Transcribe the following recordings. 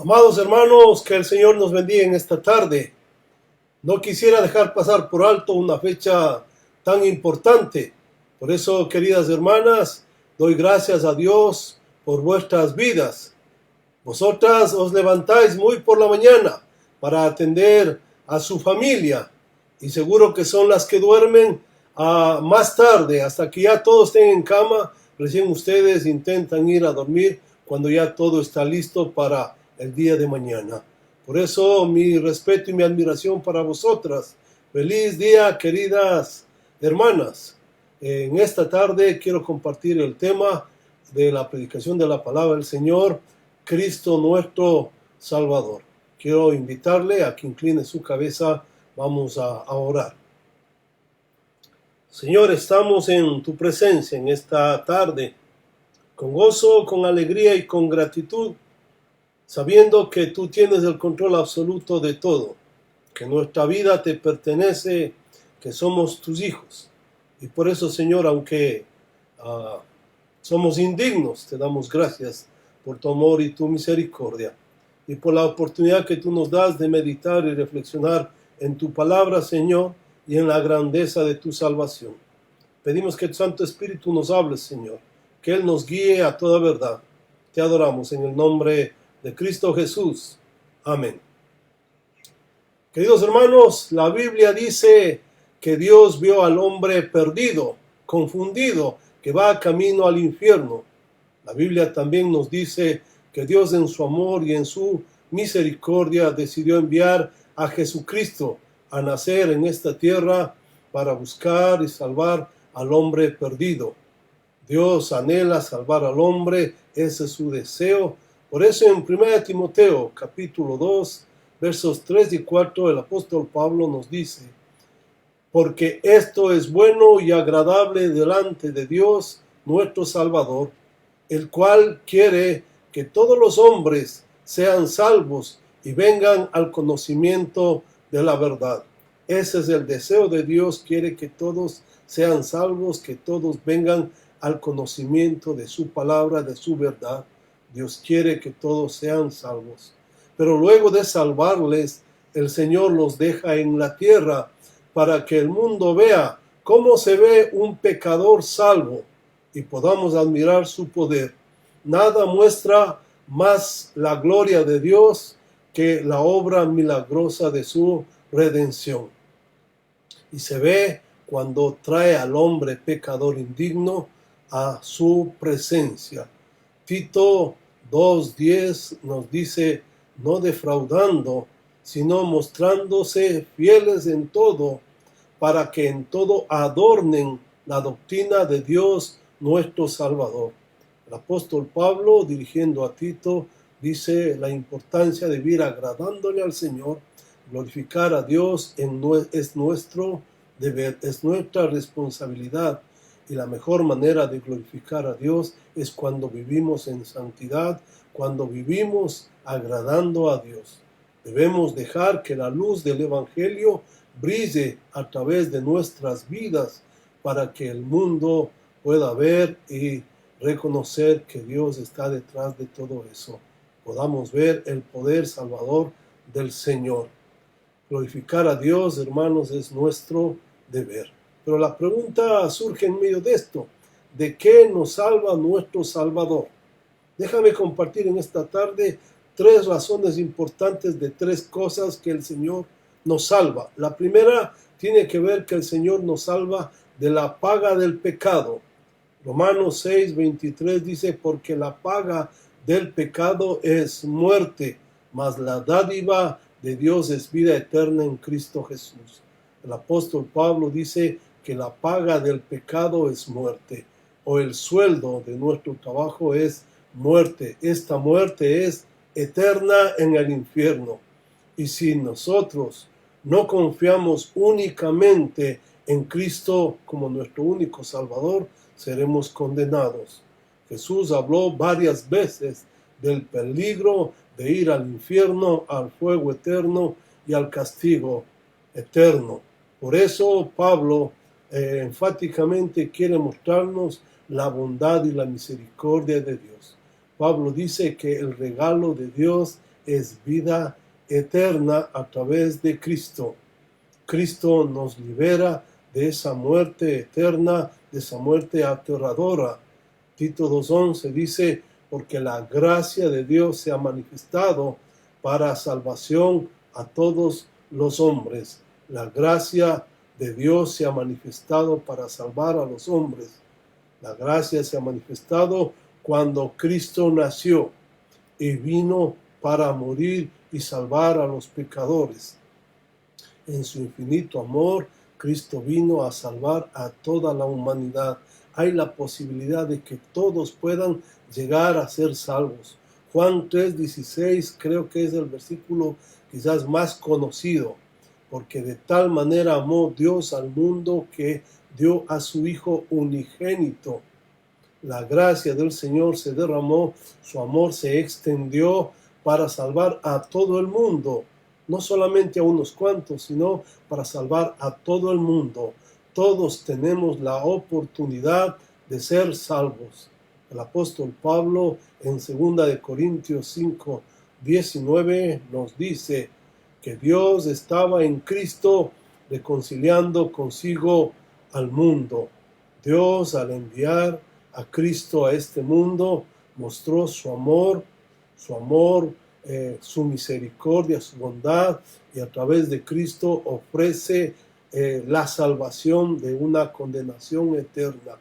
Amados hermanos, que el Señor nos bendiga en esta tarde. No quisiera dejar pasar por alto una fecha tan importante. Por eso, queridas hermanas, doy gracias a Dios por vuestras vidas. Vosotras os levantáis muy por la mañana para atender a su familia y seguro que son las que duermen más tarde, hasta que ya todos estén en cama. Recién ustedes intentan ir a dormir cuando ya todo está listo para el día de mañana. Por eso mi respeto y mi admiración para vosotras. Feliz día, queridas hermanas. En esta tarde quiero compartir el tema de la predicación de la palabra del Señor, Cristo nuestro Salvador. Quiero invitarle a que incline su cabeza. Vamos a orar. Señor, estamos en tu presencia en esta tarde, con gozo, con alegría y con gratitud, sabiendo que tú tienes el control absoluto de todo, que nuestra vida te pertenece, que somos tus hijos. Y por eso, Señor, aunque somos indignos, te damos gracias por tu amor y tu misericordia, y por la oportunidad que tú nos das de meditar y reflexionar en tu palabra, Señor, y en la grandeza de tu salvación. Pedimos que tu Santo Espíritu nos hable, Señor, que Él nos guíe a toda verdad. Te adoramos en el nombre de Cristo Jesús. Amén. Queridos hermanos, la Biblia dice que Dios vio al hombre perdido, confundido, que va camino al infierno. La Biblia también nos dice que Dios en su amor y en su misericordia decidió enviar a Jesucristo a nacer en esta tierra para buscar y salvar al hombre perdido. Dios anhela salvar al hombre, ese es su deseo. Por eso en 1 Timoteo capítulo 2, versos 3 y 4, el apóstol Pablo nos dice: porque esto es bueno y agradable delante de Dios nuestro Salvador, el cual quiere que todos los hombres sean salvos y vengan al conocimiento de la verdad. Ese es el deseo de Dios, quiere que todos sean salvos, que todos vengan al conocimiento de su palabra, de su verdad. Dios quiere que todos sean salvos. Pero luego de salvarles, el Señor los deja en la tierra para que el mundo vea cómo se ve un pecador salvo y podamos admirar su poder. Nada muestra más la gloria de Dios que la obra milagrosa de su redención. Y se ve cuando trae al hombre pecador indigno a su presencia. Tito 2:10 nos dice: no defraudando, sino mostrándose fieles en todo, para que en todo adornen la doctrina de Dios nuestro Salvador. El apóstol Pablo, dirigiendo a Tito, dice la importancia de vivir agradándole al Señor. Glorificar a Dios es nuestro deber, es nuestra responsabilidad. Y la mejor manera de glorificar a Dios es cuando vivimos en santidad, cuando vivimos agradando a Dios. Debemos dejar que la luz del Evangelio brille a través de nuestras vidas para que el mundo pueda ver y reconocer que Dios está detrás de todo eso. Podamos ver el poder salvador del Señor. Glorificar a Dios, hermanos, es nuestro deber. Pero la pregunta surge en medio de esto: ¿de qué nos salva nuestro Salvador? Déjame compartir en esta tarde 3 razones importantes de 3 cosas que el Señor nos salva. La primera tiene que ver que el Señor nos salva de la paga del pecado. Romanos 6:23 dice: porque la paga del pecado es muerte, mas la dádiva de Dios es vida eterna en Cristo Jesús. El apóstol Pablo dice que la paga del pecado es muerte, o el sueldo de nuestro trabajo es muerte. Esta muerte es eterna en el infierno. Y si nosotros no confiamos únicamente en Cristo como nuestro único Salvador, seremos condenados. Jesús habló varias veces del peligro de ir al infierno, al fuego eterno y al castigo eterno. Por eso Pablo enfáticamente quiere mostrarnos la bondad y la misericordia de Dios. Pablo dice que el regalo de Dios es vida eterna a través de Cristo. Cristo nos libera de esa muerte eterna, de esa muerte aterradora. Tito 2:11 dice, porque la gracia de Dios se ha manifestado para salvación a todos los hombres. La gracia de Dios se ha manifestado para salvar a los hombres. La gracia se ha manifestado cuando Cristo nació y vino para morir y salvar a los pecadores. En su infinito amor, Cristo vino a salvar a toda la humanidad. Hay la posibilidad de que todos puedan llegar a ser salvos. Juan 3:16 creo que es el versículo quizás más conocido, porque de tal manera amó Dios al mundo que dio a su Hijo unigénito. La gracia del Señor se derramó, su amor se extendió para salvar a todo el mundo, no solamente a unos cuantos, sino para salvar a todo el mundo. Todos tenemos la oportunidad de ser salvos. El apóstol Pablo en 2 Corintios 5:19 nos dice que Dios estaba en Cristo reconciliando consigo al mundo. Dios, al enviar a Cristo a este mundo, mostró su amor, su misericordia, su bondad, y a través de Cristo ofrece la salvación de una condenación eterna.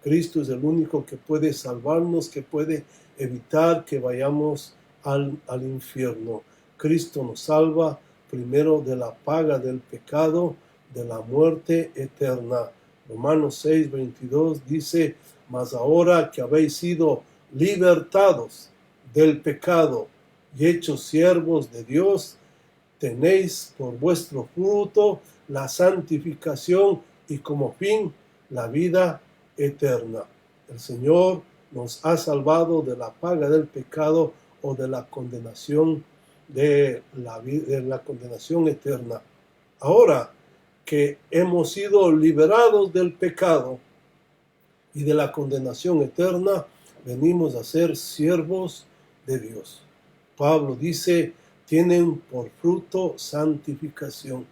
Cristo es el único que puede salvarnos, que puede evitar que vayamos al infierno. Cristo nos salva primero de la paga del pecado, de la muerte eterna. Romanos 6:22 dice, mas ahora que habéis sido libertados del pecado y hechos siervos de Dios, tenéis por vuestro fruto la santificación y como fin la vida eterna. El Señor nos ha salvado de la paga del pecado o de la condenación de la condenación eterna. Ahora que hemos sido liberados del pecado y de la condenación eterna, venimos a ser siervos de Dios. Pablo dice, tienen por fruto santificación.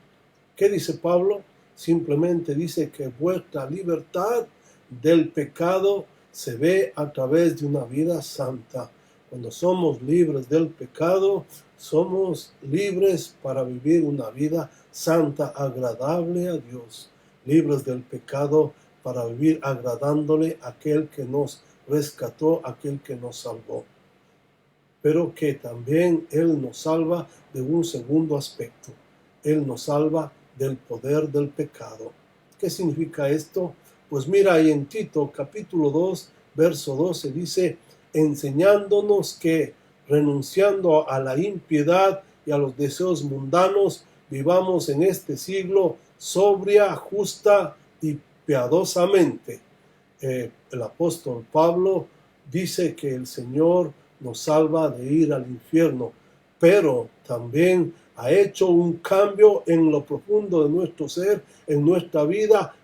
¿Qué dice Pablo? Simplemente dice que vuestra libertad del pecado se ve a través de una vida santa. Cuando somos libres del pecado, somos libres para vivir una vida santa, agradable a Dios. Libres del pecado para vivir agradándole a aquel que nos rescató, aquel que nos salvó. Pero que también Él nos salva de un segundo aspecto. Él nos salva del poder del pecado. ¿Qué significa esto? Pues mira, ahí en Tito capítulo 2, verso 12 dice, enseñándonos que renunciando a la impiedad y a los deseos mundanos, vivamos en este siglo sobria, justa y piadosamente. El apóstol Pablo dice que el Señor nos salva de ir al infierno, pero también ha hecho un cambio en lo profundo de nuestro ser, en nuestra vida,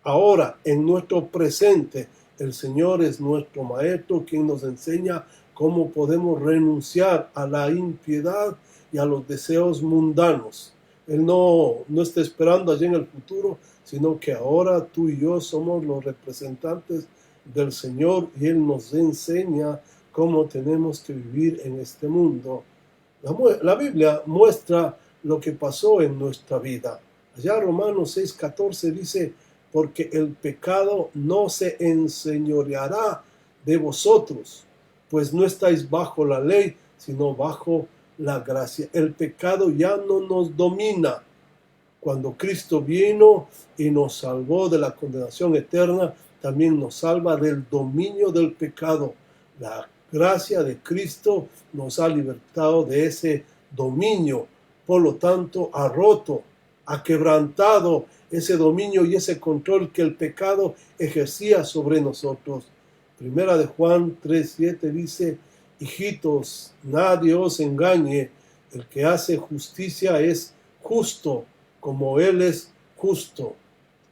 ahora, en nuestro presente. El Señor es nuestro Maestro, quien nos enseña cómo podemos renunciar a la impiedad y a los deseos mundanos. Él no está esperando allí en el futuro, sino que ahora tú y yo somos los representantes del Señor y Él nos enseña cómo tenemos que vivir en este mundo. La Biblia muestra lo que pasó en nuestra vida. Allá Romanos 6:14 dice, porque el pecado no se enseñoreará de vosotros, pues no estáis bajo la ley, sino bajo la gracia. El pecado ya no nos domina. Cuando Cristo vino y nos salvó de la condenación eterna, también nos salva del dominio del pecado. La gracia de Cristo nos ha libertado de ese dominio. Por lo tanto, ha roto, ha quebrantado ese dominio y ese control que el pecado ejercía sobre nosotros. Primera de Juan 3:7 dice, hijitos, nadie os engañe, el que hace justicia es justo, como Él es justo.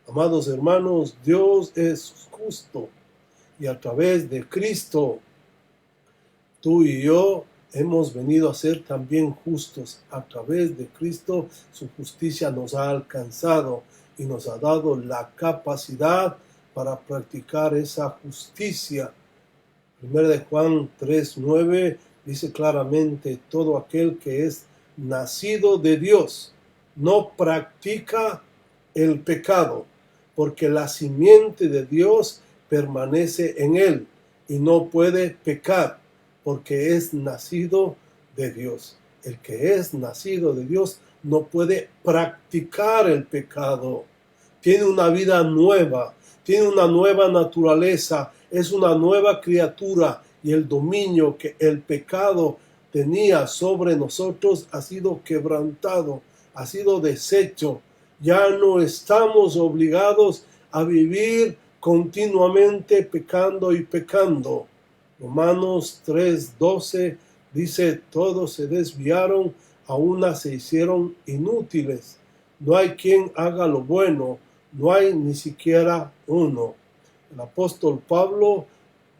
Amados hermanos, Dios es justo y a través de Cristo, tú y yo hemos venido a ser también justos. A través de Cristo, su justicia nos ha alcanzado y nos ha dado la capacidad para practicar esa justicia. 1 de Juan 3:9 dice claramente: todo aquel que es nacido de Dios no practica el pecado, porque la simiente de Dios permanece en él y no puede pecar, porque es nacido de Dios. El que es nacido de Dios no puede practicar el pecado. Tiene una vida nueva, tiene una nueva naturaleza, es una nueva criatura, y el dominio que el pecado tenía sobre nosotros ha sido quebrantado, ha sido deshecho. Ya no estamos obligados a vivir continuamente pecando y pecando. Romanos 3:12 dice: todos se desviaron, a una se hicieron inútiles. No hay quien haga lo bueno, no hay ni siquiera uno. El apóstol Pablo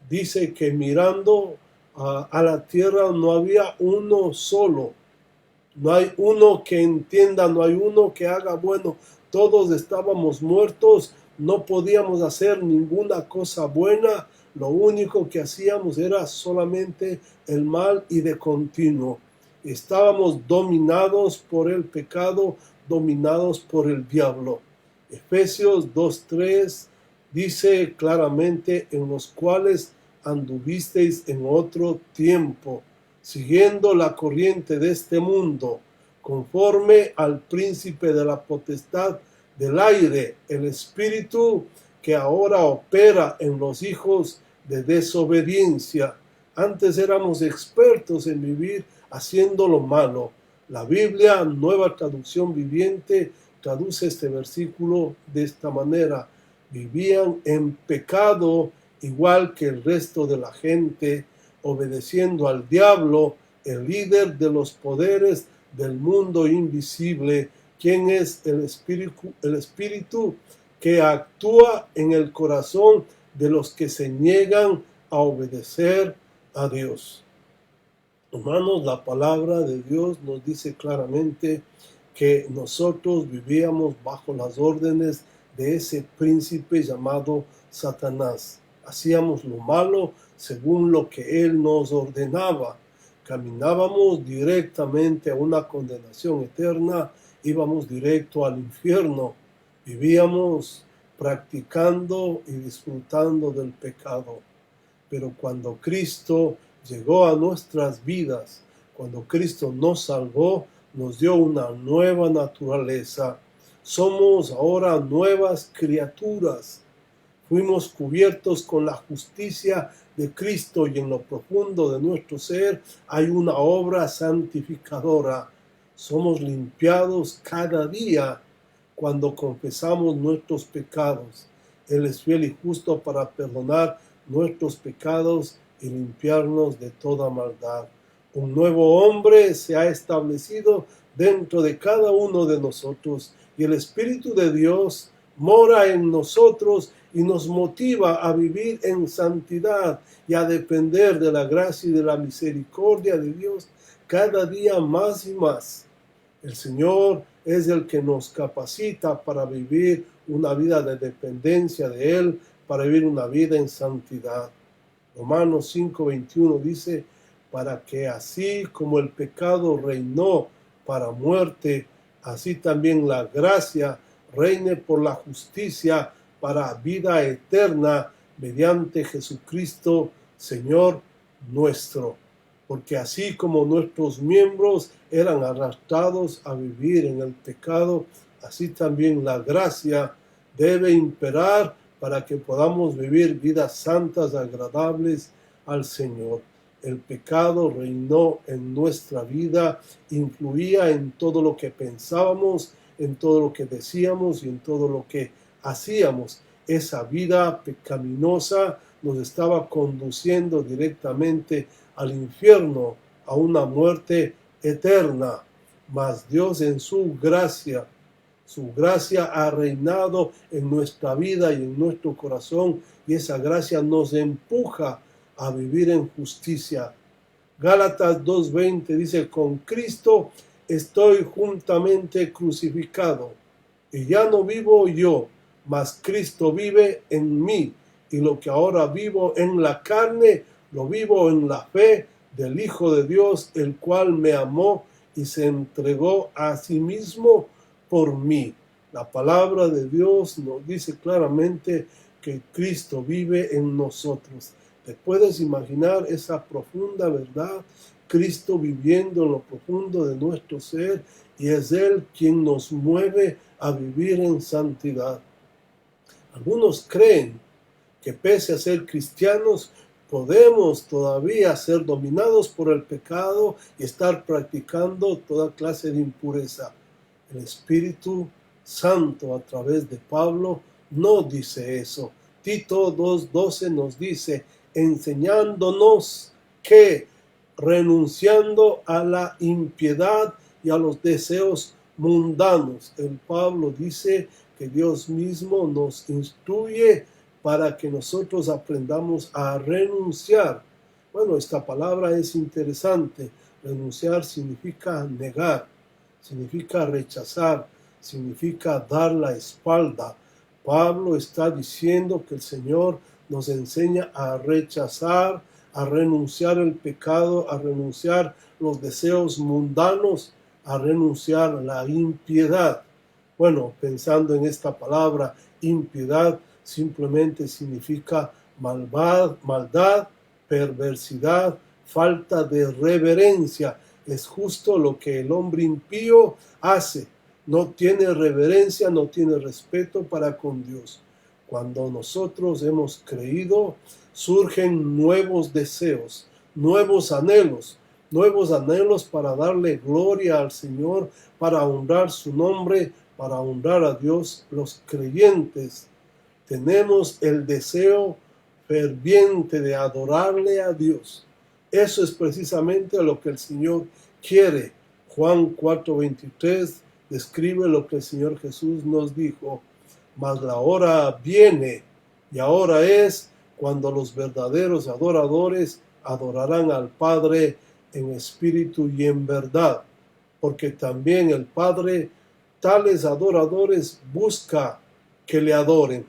dice que mirando a la tierra no había uno solo. No hay uno que entienda, no hay uno que haga bueno. Todos estábamos muertos, no podíamos hacer ninguna cosa buena. Lo único que hacíamos era solamente el mal y de continuo. Estábamos dominados por el pecado, dominados por el diablo. Efesios 2:3 dice claramente: en los cuales anduvisteis en otro tiempo, siguiendo la corriente de este mundo, conforme al príncipe de la potestad del aire, el espíritu que ahora opera en los hijos de desobediencia. Antes éramos expertos en vivir haciendo lo malo. La Biblia, Nueva Traducción Viviente, traduce este versículo de esta manera: vivían en pecado igual que el resto de la gente, obedeciendo al diablo, el líder de los poderes del mundo invisible, quien es el espíritu que actúa en el corazón de los que se niegan a obedecer a Dios. Hermanos, la palabra de Dios nos dice claramente que nosotros vivíamos bajo las órdenes de ese príncipe llamado Satanás. Hacíamos lo malo según lo que él nos ordenaba. Caminábamos directamente a una condenación eterna, íbamos directo al infierno. Vivíamos practicando y disfrutando del pecado. Pero cuando Cristo llegó a nuestras vidas, cuando Cristo nos salvó, nos dio una nueva naturaleza. Somos ahora nuevas criaturas. Fuimos cubiertos con la justicia de Cristo, y en lo profundo de nuestro ser hay una obra santificadora. Somos limpiados cada día cuando confesamos nuestros pecados. Él es fiel y justo para perdonar nuestros pecados y limpiarnos de toda maldad. Un nuevo hombre se ha establecido dentro de cada uno de nosotros, y el Espíritu de Dios mora en nosotros y nos motiva a vivir en santidad y a depender de la gracia y de la misericordia de Dios cada día más y más. El Señor es el que nos capacita para vivir una vida de dependencia de Él, para vivir una vida en santidad. Romanos 5:21 dice: para que así como el pecado reinó para muerte, así también la gracia reine por la justicia para vida eterna mediante Jesucristo, Señor nuestro. Porque así como nuestros miembros eran arrastrados a vivir en el pecado, así también la gracia debe imperar para que podamos vivir vidas santas, agradables al Señor. El pecado reinó en nuestra vida, influía en todo lo que pensábamos, en todo lo que decíamos y en todo lo que hacíamos. Esa vida pecaminosa nos estaba conduciendo directamente al infierno, a una muerte eterna. Mas Dios, en su gracia ha reinado en nuestra vida y en nuestro corazón, y esa gracia nos empuja a vivir en justicia. Gálatas 2:20 dice, con Cristo estoy juntamente crucificado, y ya no vivo yo, mas Cristo vive en mí, y lo que ahora vivo en la carne, lo vivo en la fe del Hijo de Dios, el cual me amó y se entregó a sí mismo por mí. La palabra de Dios nos dice claramente que Cristo vive en nosotros. ¿Te puedes imaginar esa profunda verdad? Cristo viviendo en lo profundo de nuestro ser, y es Él quien nos mueve a vivir en santidad. Algunos creen que pese a ser cristianos, podemos todavía ser dominados por el pecado y estar practicando toda clase de impureza. El Espíritu Santo a través de Pablo no dice eso. Tito 2:12 nos dice, enseñándonos que renunciando a la impiedad y a los deseos mundanos, el Pablo dice que Dios mismo nos instruye para que nosotros aprendamos a renunciar. Bueno, esta palabra es interesante. Renunciar significa negar, significa rechazar, significa dar la espalda. Pablo está diciendo que el Señor nos enseña a rechazar, a renunciar el pecado, a renunciar los deseos mundanos, a renunciar la impiedad. Bueno, pensando en esta palabra impiedad, simplemente significa maldad, perversidad, falta de reverencia. Es justo lo que el hombre impío hace. No tiene reverencia, no tiene respeto para con Dios. Cuando nosotros hemos creído, surgen nuevos deseos, nuevos anhelos para darle gloria al Señor, para honrar su nombre, para honrar a Dios. Los creyentes tenemos el deseo ferviente de adorarle a Dios. Eso es precisamente lo que el Señor quiere. Juan 4:23 describe lo que el Señor Jesús nos dijo. Mas la hora viene, y ahora es, cuando los verdaderos adoradores adorarán al Padre en espíritu y en verdad, porque también el Padre tales adoradores busca que le adoren.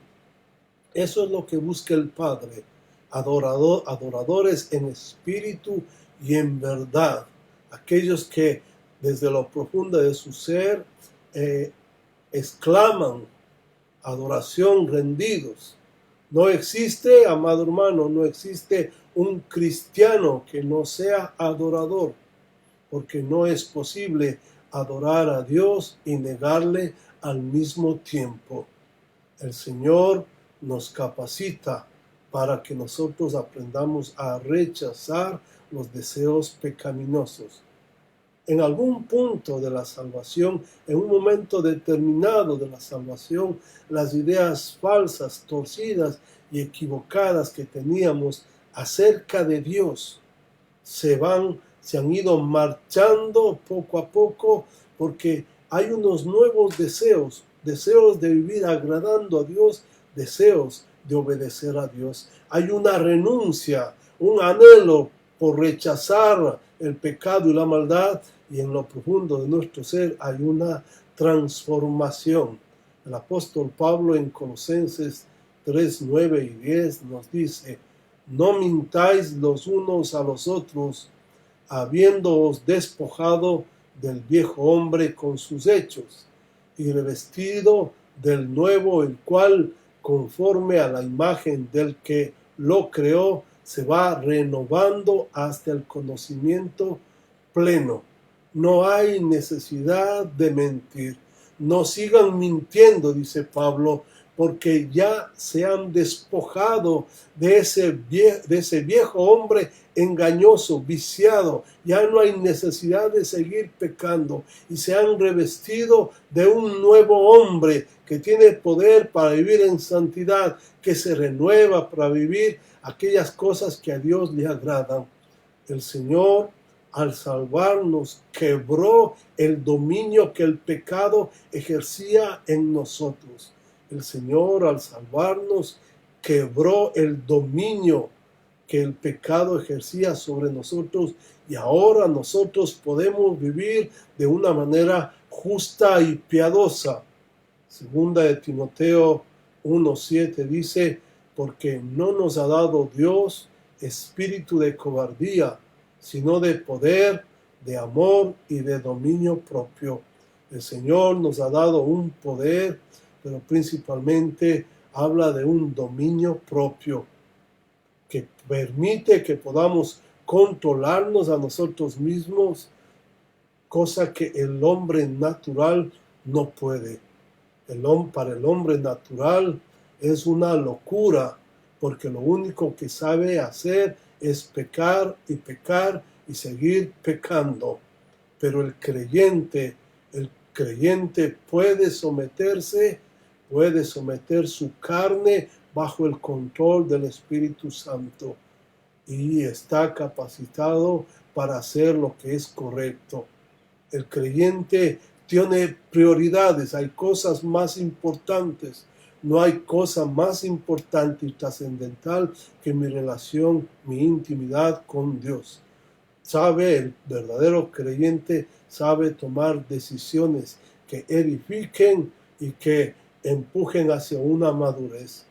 Eso es lo que busca el Padre, adoradores en espíritu y en verdad, aquellos que desde lo profundo de su ser exclaman adoración, rendidos. No existe, amado hermano, no existe un cristiano que no sea adorador, porque no es posible adorar a Dios y negarle al mismo tiempo. El Señor nos capacita para que nosotros aprendamos a rechazar los deseos pecaminosos. En algún punto de la salvación, en un momento determinado de la salvación, las ideas falsas, torcidas y equivocadas que teníamos acerca de Dios se han ido marchando poco a poco, porque hay unos nuevos deseos de vivir agradando a Dios, deseos de obedecer a Dios. Hay una renuncia, un anhelo por rechazar el pecado y la maldad, y en lo profundo de nuestro ser hay una transformación. El apóstol Pablo en Colosenses 3:9 y 10 nos dice, no mintáis los unos a los otros, habiéndoos despojado del viejo hombre con sus hechos, y revestido del nuevo, el cual, conforme a la imagen del que lo creó, se va renovando hasta el conocimiento pleno. No hay necesidad de mentir. No sigan mintiendo, dice Pablo, porque ya se han despojado de ese viejo hombre engañoso, viciado. Ya no hay necesidad de seguir pecando, y se han revestido de un nuevo hombre que tiene poder para vivir en santidad, que se renueva para vivir aquellas cosas que a Dios le agradan. El Señor, al salvarnos, quebró el dominio que el pecado ejercía en nosotros. El Señor, al salvarnos, quebró el dominio que el pecado ejercía sobre nosotros y ahora nosotros podemos vivir de una manera justa y piadosa. Segunda de Timoteo 1:7 dice, porque no nos ha dado Dios espíritu de cobardía, sino de poder, de amor y de dominio propio. El Señor nos ha dado un poder, pero principalmente habla de un dominio propio que permite que podamos controlarnos a nosotros mismos, cosa que el hombre natural no puede. Para el hombre natural es una locura, porque lo único que sabe hacer es pecar y seguir pecando. Pero el creyente puede someter su carne bajo el control del Espíritu Santo y está capacitado para hacer lo que es correcto. El creyente tiene prioridades, hay cosas más importantes. No hay cosa más importante y trascendental que mi relación, mi intimidad con Dios. El verdadero creyente sabe tomar decisiones que edifiquen y que empujen hacia una madurez.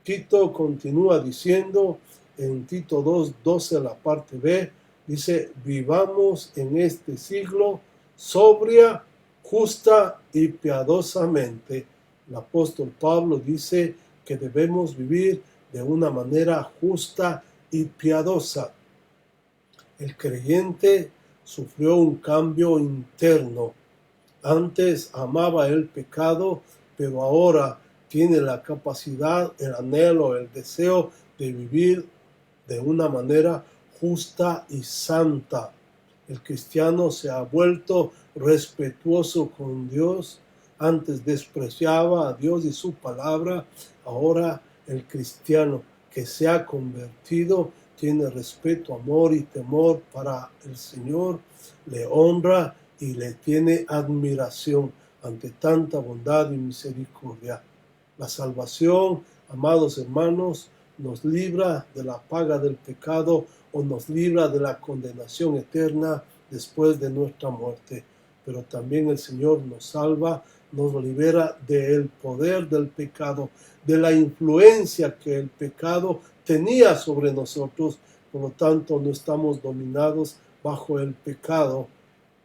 Tito continúa diciendo en Tito 2:12, la parte B, dice, vivamos en este siglo sobria, justa y piadosamente. El apóstol Pablo dice que debemos vivir de una manera justa y piadosa. El creyente sufrió un cambio interno. Antes amaba el pecado, pero ahora tiene la capacidad, el anhelo, el deseo de vivir de una manera justa y santa. El cristiano se ha vuelto respetuoso con Dios. Antes despreciaba a Dios y su palabra. Ahora el cristiano que se ha convertido tiene respeto, amor y temor para el Señor. Le honra y le tiene admiración ante tanta bondad y misericordia. La salvación, amados hermanos, nos libra de la paga del pecado o nos libra de la condenación eterna después de nuestra muerte. Pero también el Señor nos salva, nos libera del poder del pecado, de la influencia que el pecado tenía sobre nosotros. Por lo tanto, no estamos dominados bajo el pecado.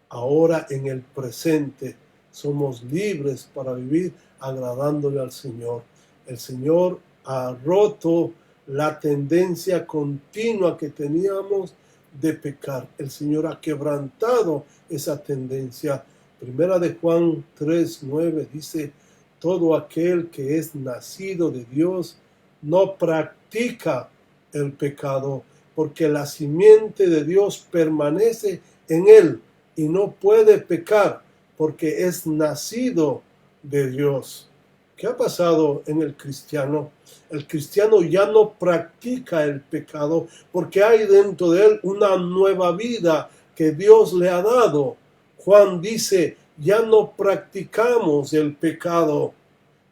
Ahora en el presente somos libres para vivir agradándole al Señor. El Señor ha roto la tendencia continua que teníamos de pecar. El Señor ha quebrantado esa tendencia. Primera de Juan 3:9 dice, todo aquel que es nacido de Dios no practica el pecado, porque la simiente de Dios permanece en él y no puede pecar, porque es nacido de Dios. ¿Qué ha pasado en el cristiano? El cristiano ya no practica el pecado porque hay dentro de él una nueva vida que Dios le ha dado. Juan dice, ya no practicamos el pecado.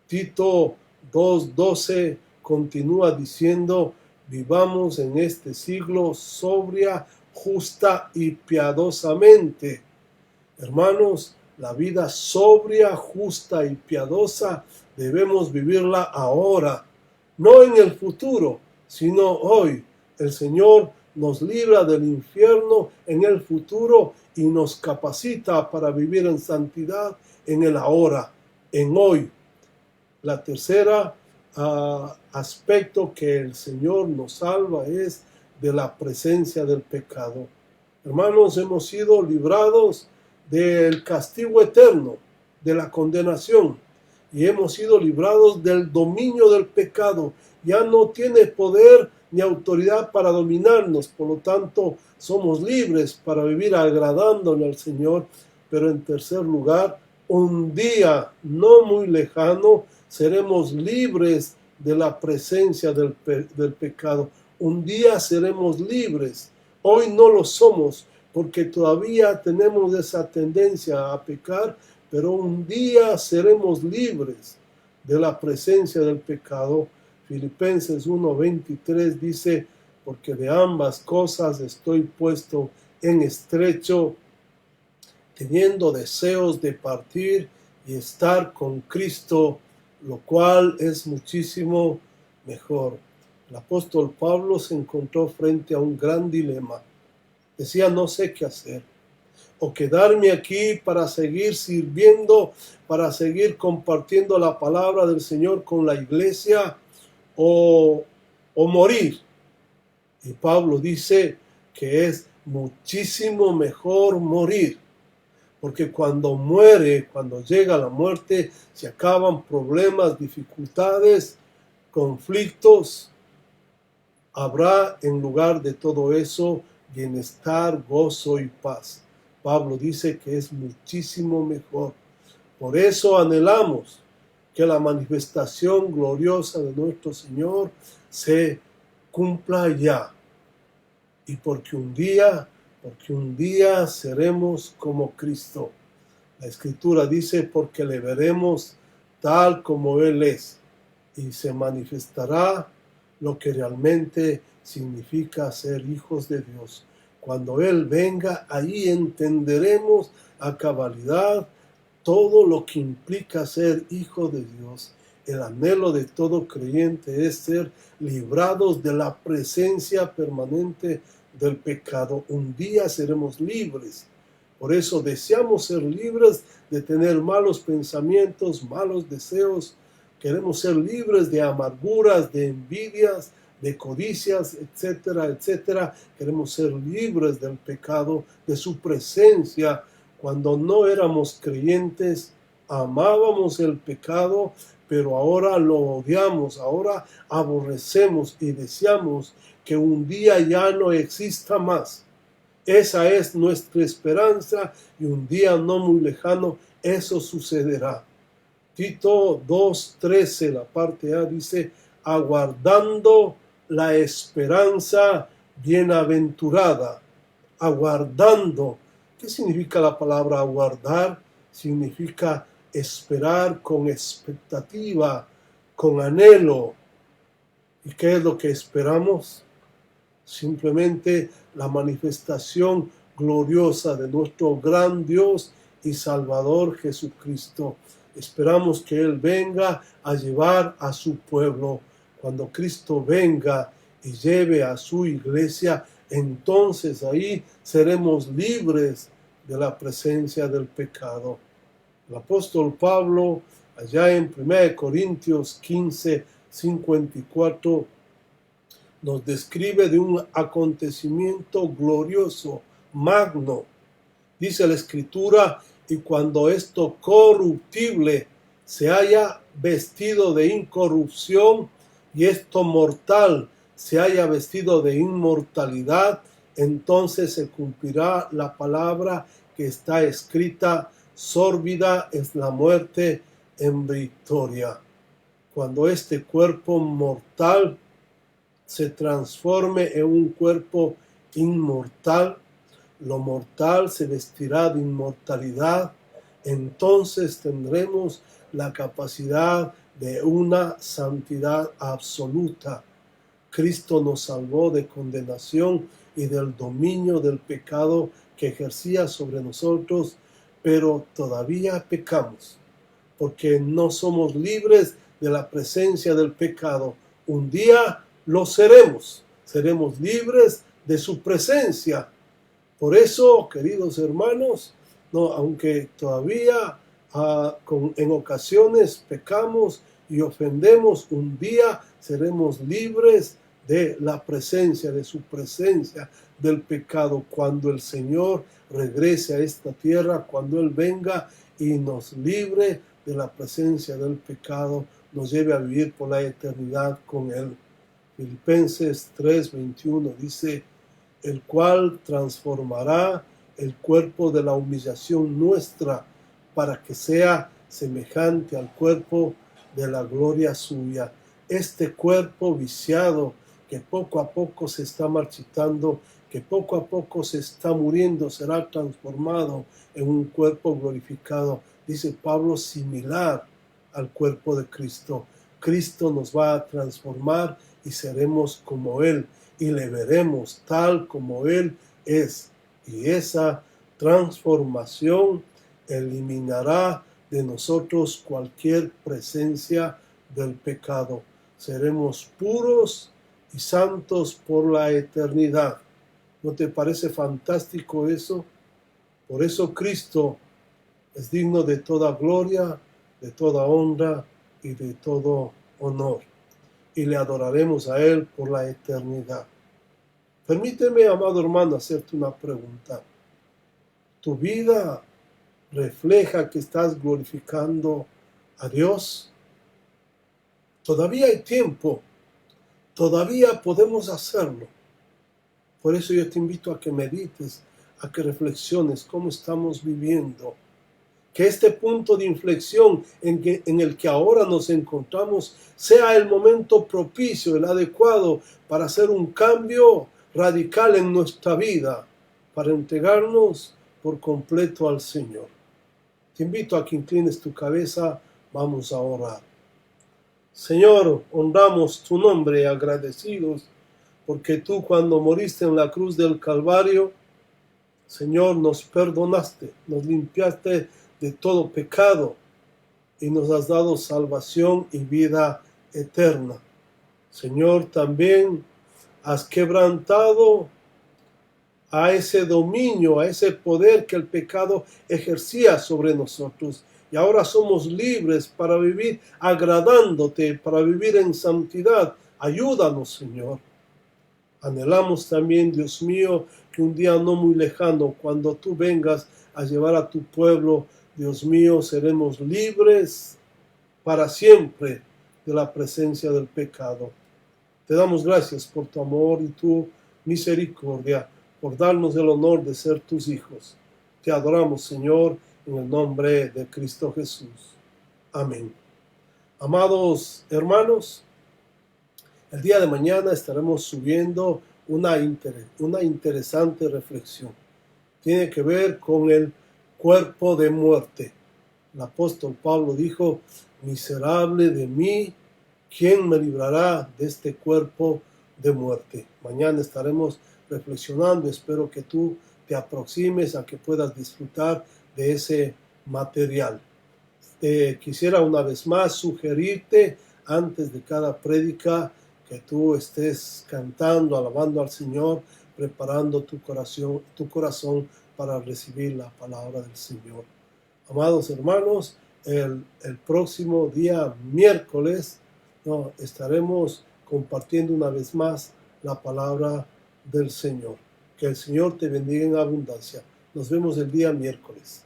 Tito 2:12 continúa diciendo, vivamos en este siglo sobria, justa y piadosamente. Hermanos, la vida sobria, justa y piadosa debemos vivirla ahora, no en el futuro, sino hoy. El Señor nos libra del infierno en el futuro y nos capacita para vivir en santidad en el ahora, en hoy. La tercera aspecto que el Señor nos salva es de la presencia del pecado. Hermanos, hemos sido librados del castigo eterno, de la condenación, y hemos sido librados del dominio del pecado. Ya no tiene poder ni autoridad para dominarnos, por lo tanto somos libres para vivir agradándole al Señor. Pero en tercer lugar, un día no muy lejano seremos libres de la presencia del pecado. Un día seremos libres. Hoy no lo somos porque todavía tenemos esa tendencia a pecar, pero un día seremos libres de la presencia del pecado. Filipenses 1:23 dice, porque de ambas cosas estoy puesto en estrecho, teniendo deseos de partir y estar con Cristo, lo cual es muchísimo mejor. El apóstol Pablo se encontró frente a un gran dilema. Decía, no sé qué hacer. O quedarme aquí para seguir sirviendo, para seguir compartiendo la palabra del Señor con la iglesia, o morir. Y Pablo dice que es muchísimo mejor morir, porque cuando muere, cuando llega la muerte, se acaban problemas, dificultades, conflictos. Habrá en lugar de todo eso bienestar, gozo y paz. Pablo dice que es muchísimo mejor. Por eso anhelamos que la manifestación gloriosa de nuestro Señor se cumpla ya. Y porque un día seremos como Cristo. La Escritura dice, porque le veremos tal como Él es, y se manifestará lo que realmente significa ser hijos de Dios. Cuando Él venga, ahí entenderemos a cabalidad todo lo que implica ser hijo de Dios. El anhelo de todo creyente es ser librados de la presencia permanente del pecado. Un día seremos libres. Por eso deseamos ser libres de tener malos pensamientos, malos deseos. Queremos ser libres de amarguras, de envidias, de codicias, etcétera, etcétera. Queremos ser libres del pecado, de su presencia. Cuando no éramos creyentes, amábamos el pecado, pero ahora lo odiamos, ahora aborrecemos y deseamos que un día ya no exista más. Esa es nuestra esperanza y un día no muy lejano eso sucederá. Tito 2:13, la parte A dice, aguardando la esperanza bienaventurada. Aguardando. ¿Qué significa la palabra aguardar? Significa esperar con expectativa, con anhelo. ¿Y qué es lo que esperamos? Simplemente la manifestación gloriosa de nuestro gran Dios y Salvador Jesucristo. Esperamos que Él venga a llevar a su pueblo. Cuando Cristo venga y lleve a su iglesia, entonces ahí seremos libres de la presencia del pecado. El apóstol Pablo, allá en 1 Corintios 15:54, nos describe de un acontecimiento glorioso, magno. Dice la Escritura, y cuando esto corruptible se haya vestido de incorrupción y esto mortal se haya vestido de inmortalidad, entonces se cumplirá la palabra que está escrita, sórbida es la muerte en victoria. Cuando este cuerpo mortal se transforme en un cuerpo inmortal, lo mortal se vestirá de inmortalidad, entonces tendremos la capacidad de una santidad absoluta. Cristo nos salvó de condenación y del dominio del pecado que ejercía sobre nosotros, pero todavía pecamos, porque no somos libres de la presencia del pecado. Un día lo seremos libres de su presencia. Por eso, queridos hermanos, aunque todavía en ocasiones pecamos y ofendemos, un día seremos libres de la presencia, de su presencia, del pecado, cuando el Señor regrese a esta tierra, cuando Él venga y nos libre de la presencia del pecado, nos lleve a vivir por la eternidad con Él. Filipenses 3:21 dice, el cual transformará el cuerpo de la humillación nuestra para que sea semejante al cuerpo de la gloria suya. Este cuerpo viciado que poco a poco se está marchitando, que poco a poco se está muriendo, será transformado en un cuerpo glorificado, dice Pablo, similar al cuerpo de Cristo. Cristo nos va a transformar y seremos como Él. y le veremos tal como Él es. Y esa transformación eliminará de nosotros cualquier presencia del pecado. Seremos puros y santos por la eternidad. ¿No te parece fantástico eso? Por eso Cristo es digno de toda gloria, de toda honra y de todo honor. Y le adoraremos a Él por la eternidad. Permíteme, amado hermano, hacerte una pregunta. ¿Tu vida refleja que estás glorificando a Dios? Todavía hay tiempo. Todavía podemos hacerlo. Por eso yo te invito a que medites, a que reflexiones cómo estamos viviendo. Que este punto de inflexión en el que ahora nos encontramos sea el momento propicio, el adecuado para hacer un cambio radical en nuestra vida, para entregarnos por completo al Señor. Te invito a que inclines tu cabeza, vamos a orar. Señor, honramos tu nombre agradecidos porque tú cuando moriste en la cruz del Calvario, Señor, nos perdonaste, nos limpiaste de todo pecado y nos has dado salvación y vida eterna. Señor, también has quebrantado a ese dominio, a ese poder que el pecado ejercía sobre nosotros. Y ahora somos libres para vivir agradándote, para vivir en santidad. Ayúdanos, Señor. Anhelamos también, Dios mío, que un día no muy lejano, cuando tú vengas a llevar a tu pueblo, Dios mío, seremos libres para siempre de la presencia del pecado. Te damos gracias por tu amor y tu misericordia, por darnos el honor de ser tus hijos. Te adoramos, Señor, en el nombre de Cristo Jesús. Amén. Amados hermanos, el día de mañana estaremos subiendo una interesante reflexión. Tiene que ver con el cuerpo de muerte. El apóstol Pablo dijo, miserable de mí, ¿quién me librará de este cuerpo de muerte? Mañana estaremos reflexionando. Espero que tú te aproximes a que puedas disfrutar de ese material. Quisiera una vez más sugerirte, antes de cada prédica, que tú estés cantando, alabando al Señor, preparando tu corazón para recibir la palabra del Señor. Amados hermanos, el próximo día miércoles estaremos compartiendo una vez más la palabra del Señor. Que el Señor te bendiga en abundancia. Nos vemos el día miércoles.